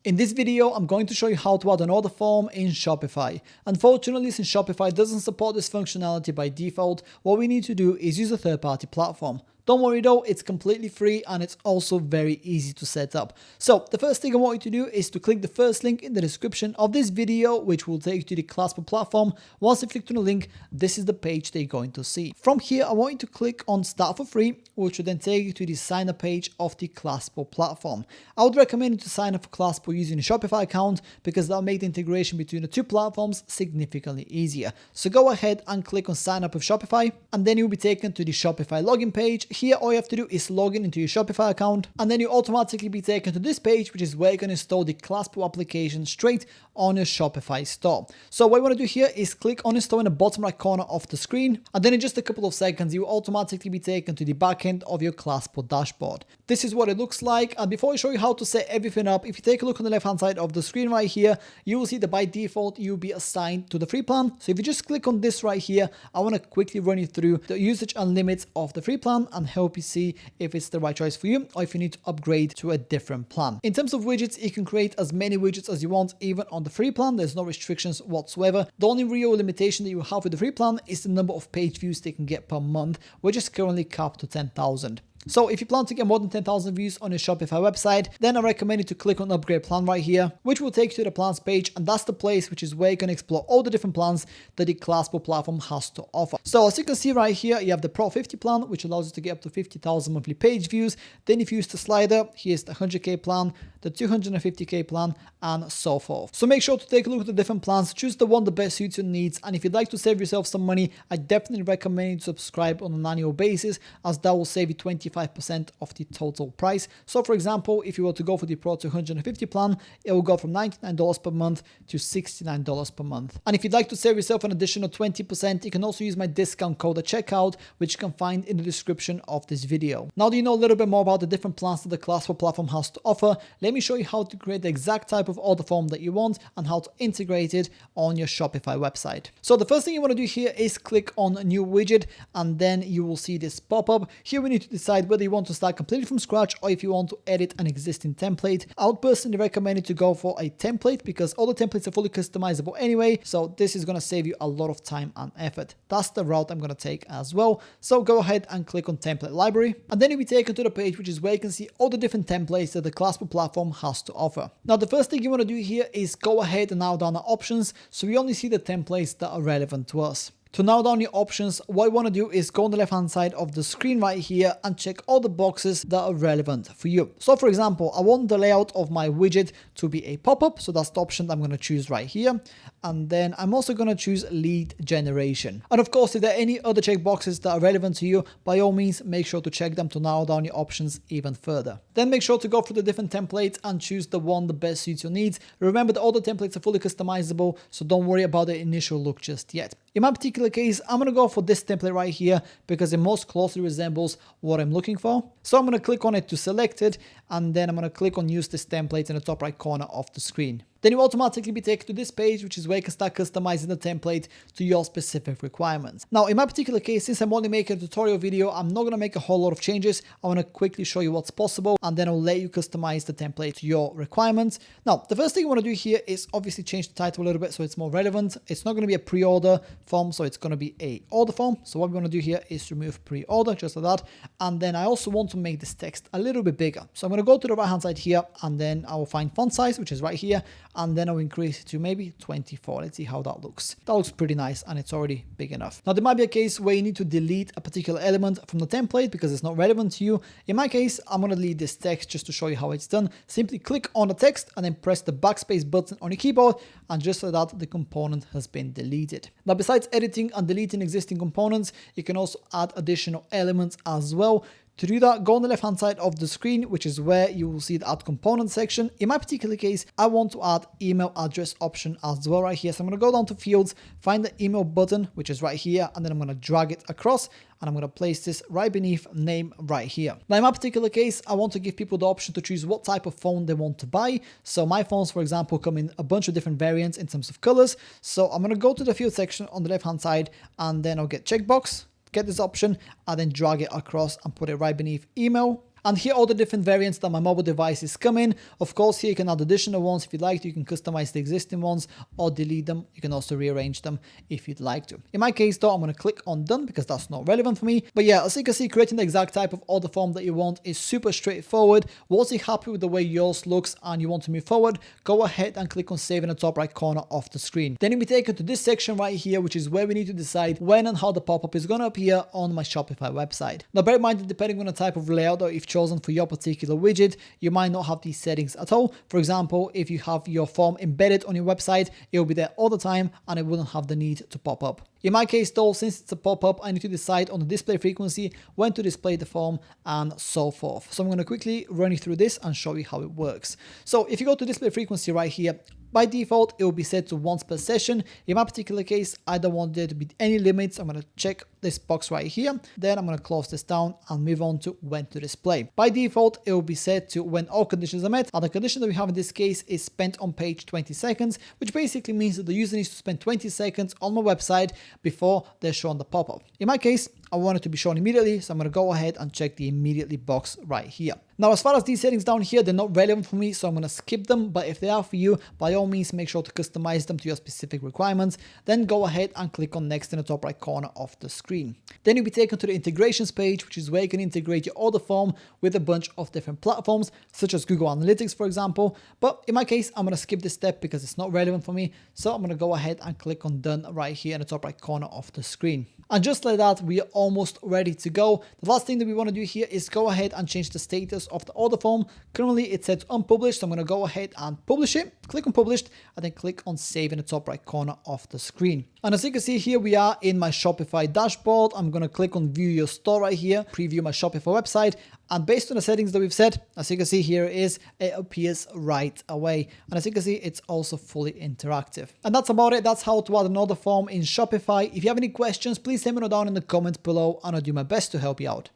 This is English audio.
In this video, I'm going to show you how to add an order form in Shopify. Unfortunately, since Shopify doesn't support this functionality by default, what we need to do is use a third-party platform. Don't worry though, it's completely free and it's also very easy to set up. So the first thing I want you to do is to click the first link in the description of this video, which will take you to the Clasper platform. Once you click on the link, this is the page that you're going to see. From here, I want you to click on Start for Free, which will then take you to the sign up page of the Clasper platform. I would recommend you to sign up for Clasper using a Shopify account because that'll make the integration between the two platforms significantly easier. So go ahead and click on Sign Up with Shopify, and then you'll be taken to the Shopify login page. Here, all you have to do is log in into your Shopify account, and then you automatically be taken to this page, which is where you can install the Clasper application straight on your Shopify store. So what you want to do here is click on install in the bottom right corner of the screen, and then in just a couple of seconds, you will automatically be taken to the back end of your Clasper dashboard. This is what it looks like. And before I show you how to set everything up, if you take a look on the left hand side of the screen right here, you will see that by default, you'll be assigned to the free plan. So if you just click on this right here, I want to quickly run you through the usage and limits of the free plan and help you see if it's the right choice for you or if you need to upgrade to a different plan. In terms of widgets, you can create as many widgets as you want, even on the free plan. There's no restrictions whatsoever. The only real limitation that you have with the free plan is the number of page views they can get per month, which is currently capped to 10,000. So if you plan to get more than 10,000 views on your Shopify website, then I recommend you to click on upgrade plan right here, which will take you to the plans page. And that's the place which is where you can explore all the different plans that the Clasper platform has to offer. So as you can see right here, you have the Pro 50 plan, which allows you to get up to 50,000 monthly page views. Then if you use the slider, here's the 100K plan, the 250K plan, and so forth. So make sure to take a look at the different plans, choose the one that best suits your needs. And if you'd like to save yourself some money, I definitely recommend you to subscribe on an annual basis, as that will save you 25% of the total price. So for example, if you were to go for the Pro 250 plan, it will go from $99 per month to $69 per month. And if you'd like to save yourself an additional 20%, you can also use my discount code at checkout, which you can find in the description of this video. Now that you know a little bit more about the different plans that the Clasper platform has to offer, let me show you how to create the exact type of order form that you want and how to integrate it on your Shopify website. So the first thing you want to do here is click on new widget, and then you will see this pop up. Here we need to decide whether you want to start completely from scratch or if you want to edit an existing template. I would personally recommend you to go for a template because all the templates are fully customizable anyway, so this is going to save you a lot of time and effort. That's the route I'm going to take as well. So go ahead and click on template library, and then you'll be taken to the page which is where you can see all the different templates that the Clasper platform has to offer. Now the first thing you want to do here is go ahead and narrow down the options so we only see the templates that are relevant to us. To narrow down your options, what you want to do is go on the left hand side of the screen right here and check all the boxes that are relevant for you. So for example, I want the layout of my widget to be a pop-up. So that's the option that I'm going to choose right here. And then I'm also going to choose lead generation. And of course, if there are any other checkboxes that are relevant to you, by all means, make sure to check them to narrow down your options even further. Then make sure to go through the different templates and choose the one that best suits your needs. Remember that all the templates are fully customizable, so don't worry about the initial look just yet. In my particular case, I'm going to go for this template right here because it most closely resembles what I'm looking for. So I'm going to click on it to select it, and then I'm going to click on use this template in the top right corner of the screen. Then you automatically be taken to this page, which is where you can start customizing the template to your specific requirements. Now, in my particular case, since I'm only making a tutorial video, I'm not going to make a whole lot of changes. I want to quickly show you what's possible, and then I'll let you customize the template to your requirements. Now, the first thing you want to do here is obviously change the title a little bit so it's more relevant. It's not going to be a pre-order form, so it's going to be a order form. So what we want to do here is remove pre-order, just like that. And then I also want to make this text a little bit bigger. So I'm going to go to the right hand side here, and then I will find font size, which is right here. And then I'll increase it to maybe 24. Let's see how that looks. That looks pretty nice, and it's already big enough. Now, there might be a case where you need to delete a particular element from the template because it's not relevant to you. In my case, I'm going to delete this text just to show you how it's done. Simply click on the text and then press the backspace button on your keyboard, and just like that, the component has been deleted. Now, besides editing and deleting existing components, you can also add additional elements as well. To do that, go on the left hand side of the screen, which is where you will see the add component section. In my particular case, I want to add email address option as well right here. So I'm going to go down to fields, find the email button, which is right here, and then I'm going to drag it across, and I'm going to place this right beneath name right here. Now, in my particular case, I want to give people the option to choose what type of phone they want to buy. So my phones, for example, come in a bunch of different variants in terms of colors. So I'm going to go to the field section on the left hand side, and then I'll get checkbox, get this option, and then drag it across and put it right beneath email. And here are all the different variants that my mobile devices come in. Of course, here you can add additional ones if you'd like to. You can customize the existing ones or delete them. You can also rearrange them if you'd like to. In my case though, I'm going to click on done because that's not relevant for me. But yeah, as you can see, creating the exact type of order form that you want is super straightforward. Once you're happy with the way yours looks and you want to move forward, go ahead and click on save in the top right corner of the screen. Then you'll be taken to this section right here, which is where we need to decide when and how the pop-up is going to appear on my Shopify website. Now bear in mind that depending on the type of layout that you've chosen for your particular widget, you might not have these settings at all. For example, if you have your form embedded on your website, it will be there all the time and it wouldn't have the need to pop up. In my case though, since it's a pop-up, I need to decide on the display frequency, when to display the form, and so forth. So I'm going to quickly run you through this and show you how it works. So if you go to display frequency right here, by default, it will be set to once per session. In my particular case, I don't want there to be any limits. I'm going to check this box right here. Then I'm going to close this down and move on to when to display. By default, it will be set to when all conditions are met. And the condition that we have in this case is spent on page 20 seconds, which basically means that the user needs to spend 20 seconds on my website before they're shown the pop-up. In my case, I want it to be shown immediately, so I'm going to go ahead and check the immediately box right here. Now, as far as these settings down here, they're not relevant for me, so I'm going to skip them. But if they are for you, by all means, make sure to customize them to your specific requirements. Then go ahead and click on next in the top right corner of the screen. Then you'll be taken to the integrations page, which is where you can integrate your order form with a bunch of different platforms, such as Google Analytics, for example. But in my case, I'm going to skip this step because it's not relevant for me. So I'm going to go ahead and click on done right here in the top right corner of the screen. And just like that, we are almost ready to go. The last thing that we want to do here is go ahead and change the status of the order form. Currently, it says unpublished, so I'm going to go ahead and publish it. Click on published, and then click on save in the top right corner of the screen. And as you can see, here we are in my Shopify dashboard. I'm going to click on view your store right here, preview my Shopify website. And based on the settings that we've set, as you can see here it appears right away. And as you can see, it's also fully interactive. And that's about it. That's how to add an order form in Shopify. If you have any questions, please let me know down in the comments below and I'll do my best to help you out.